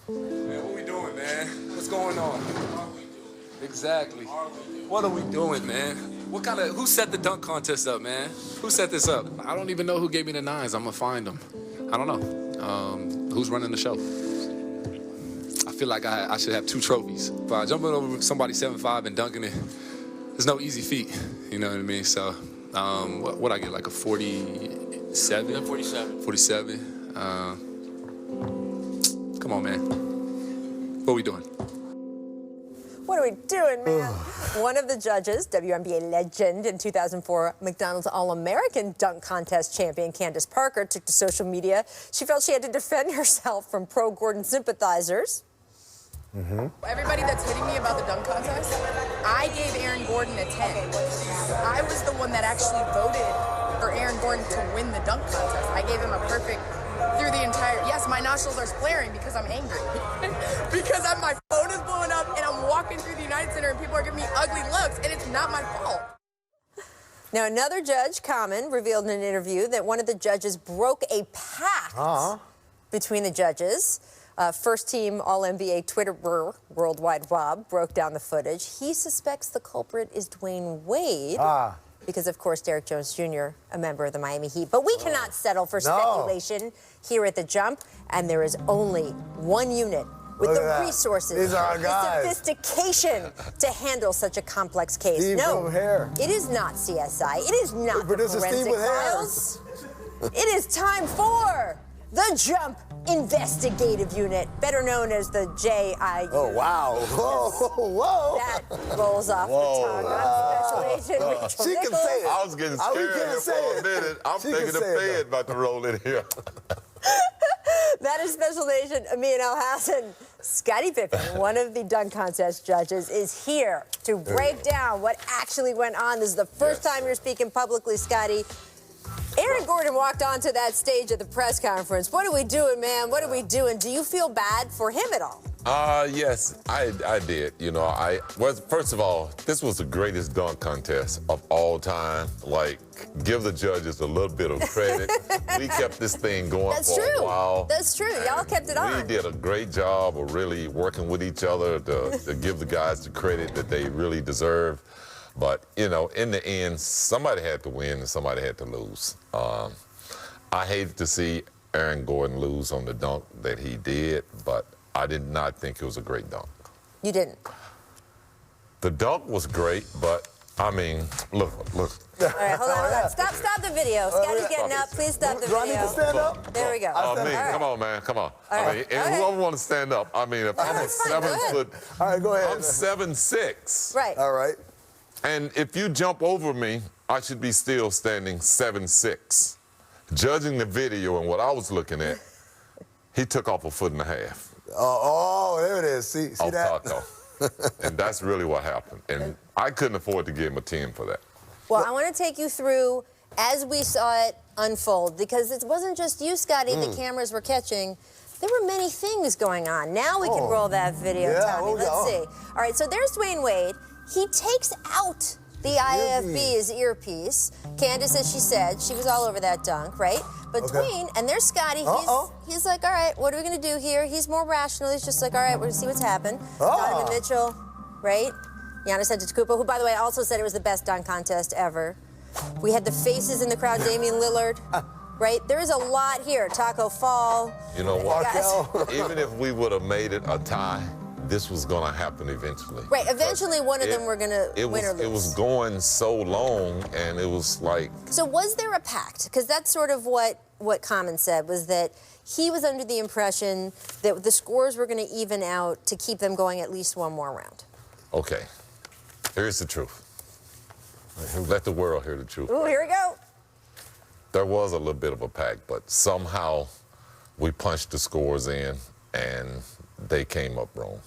Man, what we doing, man? What's going on? Exactly. What are we doing, man? Who set the dunk contest up, man? Who set this up? I don't even know who gave me the nines. I'm gonna find them. I don't know. Who's running the show? I feel like I should have 2 trophies. But jumping over somebody 7'5" and dunking it, there's no easy feat. You know what I mean? So, what I get, like a 47? Yeah, 47. 47. Come on, man. What are we doing? What are we doing, man? One of the judges, WNBA legend and 2004 McDonald's All-American Dunk Contest champion Candace Parker, took to social media. She felt she had to defend herself from pro-Gordon sympathizers. Everybody that's hitting me about the dunk contest, I gave Aaron Gordon a 10. I was the one that actually voted for Aaron Gordon to win the dunk contest. I gave him a perfect through the entire, yes, my nostrils are flaring because I'm angry. Because my phone is blowing up and I'm walking through the United Center and people are giving me ugly looks and it's not my fault. Now, another judge, Common, revealed in an interview that one of the judges broke a pact between the judges. First-team All-NBA Twitterer, Worldwide Rob, broke down the footage. He suspects the culprit is Dwayne Wade. Because, of course, Derrick Jones Jr., a member of the Miami Heat. But we cannot settle for speculation here at the Jump, and there is only one unit with the resources, the sophistication to handle such a complex case. No, it is not CSI. It is not the Forensic Files. It is time for the Jump Investigative Unit, better known as the JIU. Oh, wow. Whoa. That rolls off the tongue. I'm Special Agent Rachel She can Nichols. say it. I was getting scared here for a minute. I'm thinking the Fed about to roll in here. That is Special Agent Amin Al-Hassan. Scottie Pippen, one of the dunk contest judges, is here to break down what actually went on. This is the first time you're speaking publicly, Scottie. Aaron Gordon walked onto that stage at the press conference. What are we doing, man? What are we doing? Do you feel bad for him at all? Yes, I did. You know, first of all, this was the greatest dunk contest of all time. Like, give the judges a little bit of credit. We kept this thing going for a while. That's true. Y'all kept it on. We did a great job of really working with each other to give the guys the credit that they really deserve. But, you know, in the end, somebody had to win and somebody had to lose. I hated to see Aaron Gordon lose on the dunk that he did, but I did not think it was a great dunk. You didn't? The dunk was great, but, I mean, look. All right, hold on. Stop the video. Scottie's getting up. Please stop the video. Do I need to stand up? There we go. Come on, man, come on. I mean, and whoever want to stand up, I mean, if I'm a 7 foot, All right, go ahead. I'm 7'6". Right. All right. And if you jump over me, I should be still standing 7'6". Judging the video and what I was looking at, he took off 1.5 feet. Oh, there it is. See off that? Taco. And that's really what happened. And I couldn't afford to give him a 10 for that. Well, I want to take you through as we saw it unfold, because it wasn't just you, Scottie, the cameras were catching. There were many things going on. Now we can roll that video, Tommy. Let's see. All right, so there's Dwayne Wade. He takes out the IFB's earpiece. Candace, as she said, she was all over that dunk, right? But Dwayne, and there's Scottie, he's like, all right, what are we gonna do here? He's more rational. He's just like, all right, we're gonna see what's happened. Donovan Mitchell, right? Giannis Antetokounmpo, who, by the way, also said it was the best dunk contest ever. We had the faces in the crowd, Damian Lillard, right? There is a lot here. Taco Fall. You know what? Even if we would have made it a tie, this was going to happen eventually. Right, eventually one of them were going to win or lose. It was going so long, and it was like... So was there a pact? Because that's sort of what Common said, was that he was under the impression that the scores were going to even out to keep them going at least one more round. Okay, here's the truth. Let the world hear the truth. Ooh, here we go. There was a little bit of a pact, but somehow we punched the scores in, and they came up wrong.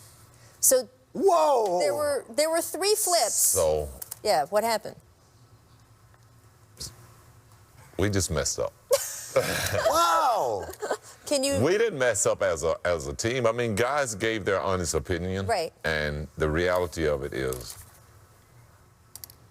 So there were 3 flips. So yeah, what happened? We just messed up. Wow. We didn't mess up as a team. I mean, guys gave their honest opinion. Right. And the reality of it is,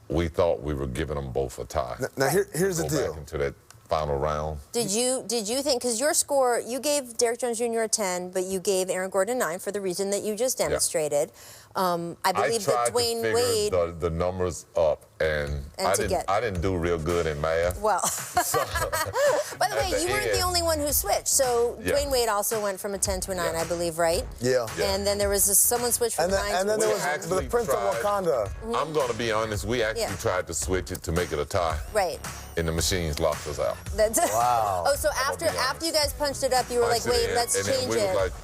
we thought we were giving them both a tie. Now here's the deal. Back into that final round. Did you think, because your score, you gave Derrick Jones Jr. a 10, but you gave Aaron Gordon a 9 for the reason that you just demonstrated. I believe that Dwayne Wade. The numbers up, and I didn't do real good in math. Well, by the way, you weren't the only one who switched. So Dwayne Wade also went from a 10 to a 9, I believe, right? Yeah. And then there was someone switched from 9 to 10. And then there was the Prince of Wakanda. I'm going to be honest. We actually tried to switch it to make it a tie. Right. And the machines locked us out. Wow. Oh, so after you guys punched it up, you were like, wait, let's change it.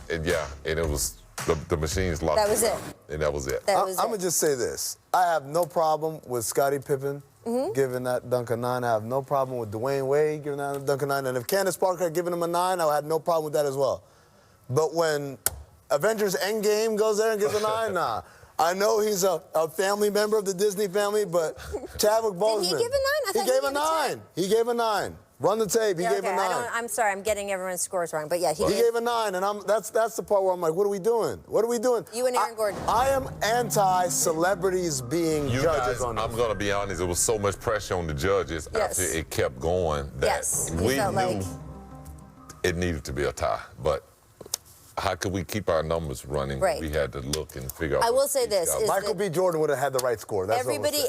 And it was the machines locked us out. And that was it. I'm going to just say this. I have no problem with Scottie Pippen giving that dunk a 9. I have no problem with Dwayne Wade giving that dunk a 9. And if Candace Parker had given him a 9, I had no problem with that as well. But when Avengers Endgame goes there and gives a 9, nah. I know he's a family member of the Disney family, but Chadwick Boseman. Did he give a 9? He gave a 9. He gave a 9. Run the tape. He gave a 9. I'm sorry, I'm getting everyone's scores wrong, but yeah, he gave a 9, and that's the part where I'm like, what are we doing? What are we doing? You and Aaron Gordon. I am anti-celebrities being judges on this. I'm going to be honest. There was so much pressure on the judges after it kept going that we knew it needed to be a tie, but. How could we keep our numbers running? Right. We had to look and figure out. I will say this: Michael B. Jordan would have had the right score. That's everybody.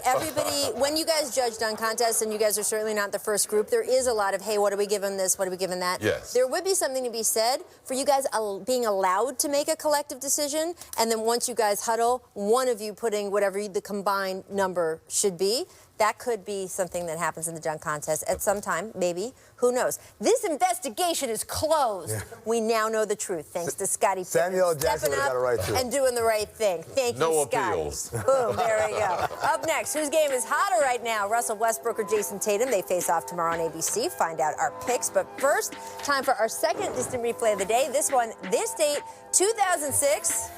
When you guys judge dunk contests, and you guys are certainly not the first group, there is a lot of, hey, what are we giving this? What are we giving that? Yes. There would be something to be said for you guys being allowed to make a collective decision, and then once you guys huddle, one of you putting whatever the combined number should be. That could be something that happens in the dunk contest at some time, maybe. Who knows? This investigation is closed. Yeah. We now know the truth, thanks to Scottie Pippen. Samuel Jackson got it right, too. And doing the right thing. Thank you, Scottie. Appeals. Boom, there we go. Up next, whose game is hotter right now? Russell Westbrook or Jason Tatum? They face off tomorrow on ABC. Find out our picks. But first, time for our second distant replay of the day. This one, this date, 2006.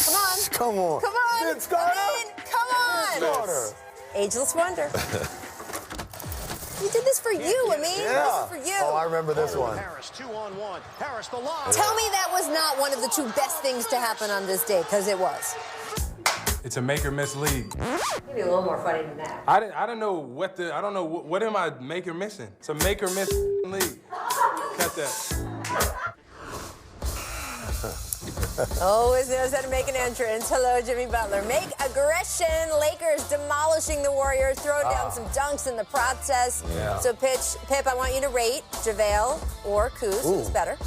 Come on. Come on. Come on. Vince Carter. Come on. Ageless Wonder. We did this for you, Amin. Yeah. This is for you. Oh, I remember this one. Harris, 2-on-1. Harris, the lob. Tell me that was not one of the 2 best things to happen on this day, because it was. It's a make or miss league. Maybe a little more funny than that. I don't know what am I make or missing? It's a make or miss league. Cut that. Always knows how to make an entrance. Hello, Jimmy Butler. Make aggression. Lakers demolishing the Warriors, throwing down some dunks in the process. Yeah. So, Pip, I want you to rate JaVale or Kuz. Who's better?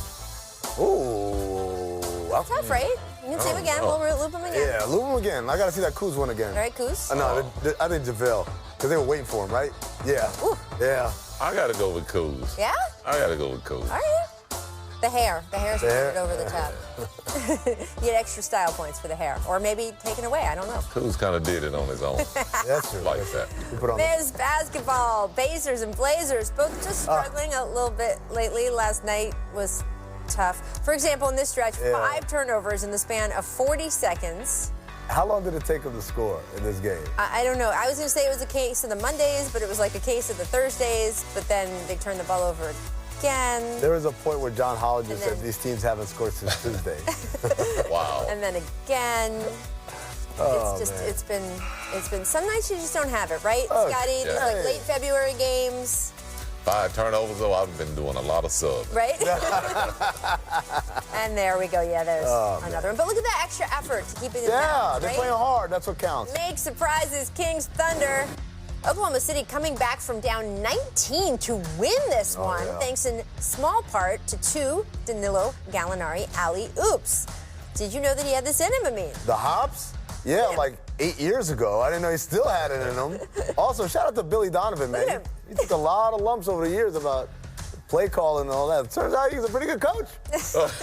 Ooh. Tough, right? You can see him again. We'll loop him again. Yeah, loop him again. I got to see that Kuz one again. All right, Kuz? No, I think JaVale, because they were waiting for him, right? Yeah. Ooh. Yeah. I got to go with Kuz. Yeah? I got to go with Kuz. All right. The hair's put over the top. You get extra style points for the hair. Or maybe taken away, I don't know. Kuz kind of did it on his own. That's true. Like that. Men's basketball, Pacers and Blazers, both just struggling a little bit lately. Last night was tough. For example, in this stretch, 5 turnovers in the span of 40 seconds. How long did it take them to score in this game? I don't know. I was going to say it was a case of the Mondays, but it was like a case of the Thursdays, but then they turned the ball over again. There was a point where John Hollinger said these teams haven't scored since Tuesday. Wow. And then again. It's been some nights you just don't have it, right, Scottie? These like late February games. 5 turnovers, though, I've been doing a lot of subs. Right? And there we go. Yeah, there's another one. But look at that extra effort to keep it in balance, they're playing hard. That's what counts. Make surprises, Kings Thunder. Oklahoma City coming back from down 19 to win this one, thanks in small part to 2 Danilo Gallinari alley-oops. Did you know that he had this in him, Amin? The hops? Yeah, like 8 years ago. I didn't know he still had it in him. Also, shout out to Billy Donovan, man. Look at him. He took a lot of lumps over the years about play calling and all that. Turns out he's a pretty good coach.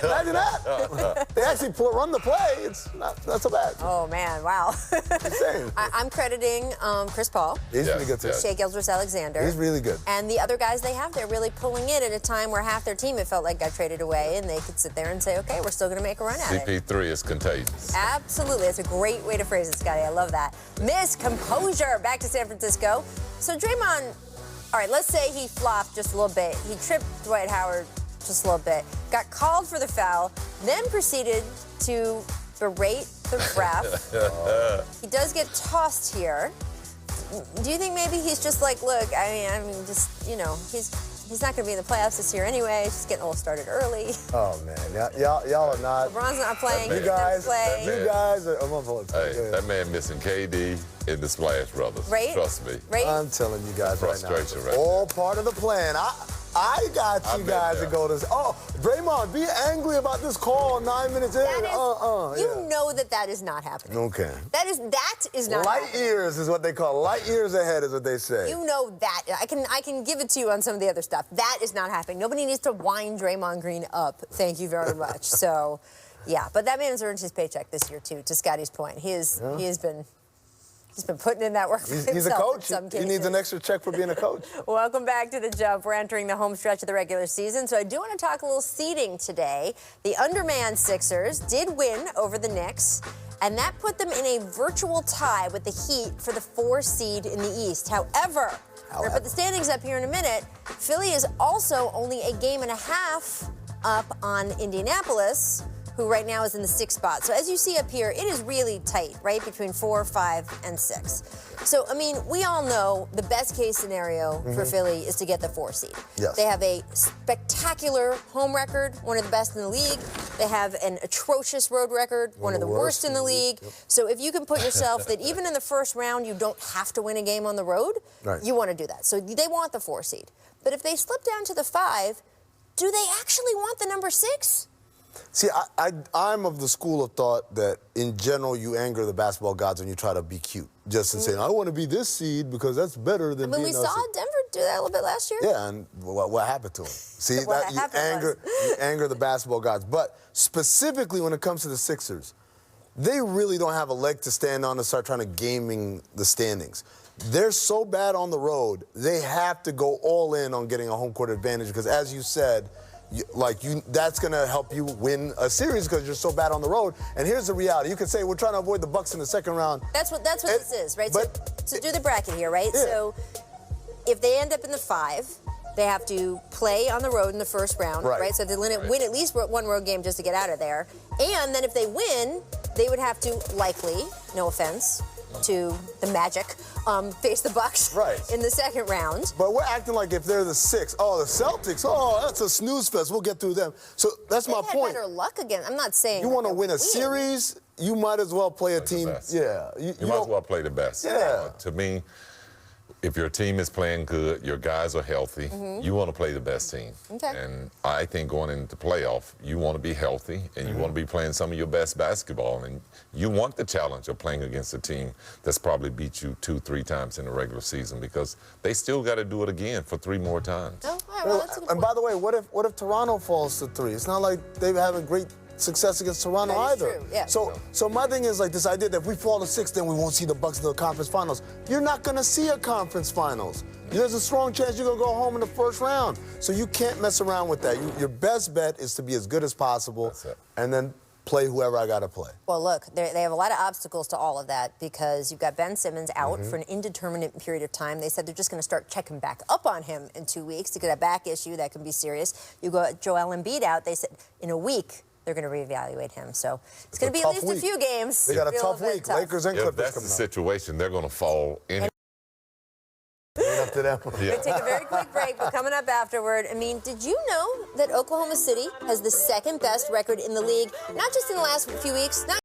Imagine that. They actually run the play. It's not so bad. Oh, man, wow. Insane. I'm crediting Chris Paul. He's really good, too. Shea Gilgeous-Alexander. He's really good. And the other guys they have, they're really pulling it at a time where half their team, it felt like, got traded away, and they could sit there and say, okay, we're still going to make a run at it. CP3 is contagious. Absolutely. That's a great way to phrase it, Scottie. I love that. Miss Composure back to San Francisco. So Draymond, all right, let's say he flopped just a little bit. He tripped Dwight Howard just a little bit, got called for the foul, then proceeded to berate the ref. He does get tossed here. Do you think maybe he's just like, look, I mean, just, you know, he's he's not going to be in the playoffs this year anyway. He's just getting all started early. Oh, man. Y'all are not. LeBron's not playing. You guys are. Hey, that man missing KD in the Splash Brothers. Right? Trust me. Right? I'm telling you guys right now. Frustration right All part of the plan. I got you guys to go to. Oh, Draymond, be angry about this call 9 minutes in. You know that is not happening. Okay. That is not Light happening. years is what they call. Light years ahead is what they say. You know that. I can give it to you on some of the other stuff. That is not happening. Nobody needs to wind Draymond Green up. Thank you very much. So, yeah. But that man's earned his paycheck this year, too, to Scottie's point. He has been putting in that work for himself. He's a coach. In some cases. He needs an extra check for being a coach. Welcome back to The Jump. We're entering the home stretch of the regular season, so I do want to talk a little seeding today. The undermanned Sixers did win over the Knicks, and that put them in a virtual tie with the Heat for the 4 seed in the East. However, we're going to put the standings up here in a minute. Philly is also only a game and a half up on Indianapolis, who right now is in the 6th spot. So as you see up here, it is really tight, right, between 4, 5, and 6. So, I mean, we all know the best case scenario for Philly is to get the 4 seed. Yes. They have a spectacular home record, one of the best in the league. They have an atrocious road record, one of the worst in the league. Yep. So if you can put yourself that even in the first round, you don't have to win a game on the road, you want to do that. So they want the 4 seed. But if they slip down to the 5, do they actually want the number 6? See, I'm of the school of thought that, in general, you anger the basketball gods when you try to be cute. Just in saying, I want to be this seed because that's better than being we saw Denver do that a little bit last year. Yeah, and what happened to him? See, you anger the basketball gods. But specifically when it comes to the Sixers, they really don't have a leg to stand on to start trying to gaming the standings. They're so bad on the road, they have to go all in on getting a home court advantage because, as you said, that's going to help you win a series because you're so bad on the road. And here's the reality. You can say we're trying to avoid the Bucks in the second round. That's what this is, right? So do the bracket here, right? Yeah. So if they end up in the 5, they have to play on the road in the first round, right? So they win at least one road game just to get out of there. And then if they win, they would have to likely, no offense to the Magic, face the Bucks in the second round. But we're acting like if they're the 6, the Celtics, that's a snooze fest. We'll get through them. So that's my point. Better luck again. I'm not saying you want to win a series. You might as well play a team. Yeah, you might as well play the best. Yeah. To me, if your team is playing good, your guys are healthy, you want to play the best team. Okay. And I think going into playoff, you want to be healthy and you want to be playing some of your best basketball. And you want the challenge of playing against a team that's probably beat you 2-3 times in the regular season because they still got to do it again for 3 more times. Oh, all right, well, that's a good point. And by the way, what if Toronto falls to 3? It's not like they have a great success against Toronto either. True, yeah. So my thing is like this idea that if we fall to 6, then we won't see the Bucks in the conference finals. You're not going to see a conference finals. There's a strong chance you're going to go home in the first round. So you can't mess around with that. Your best bet is to be as good as possible and then play whoever I got to play. Well, look, they have a lot of obstacles to all of that because you've got Ben Simmons out for an indeterminate period of time. They said they're just going to start checking back up on him in 2 weeks to get a back issue that can be serious. You got Joel Embiid out. They said in a week they're going to reevaluate him. So it's going to be at least a few games. They got a tough week. Lakers and Clippers. If that's the situation, they're going to fall in. Up to them. We're going to take a very quick break, but coming up afterward, I mean, did you know that Oklahoma City has the 2nd best record in the league, not just in the last few weeks, not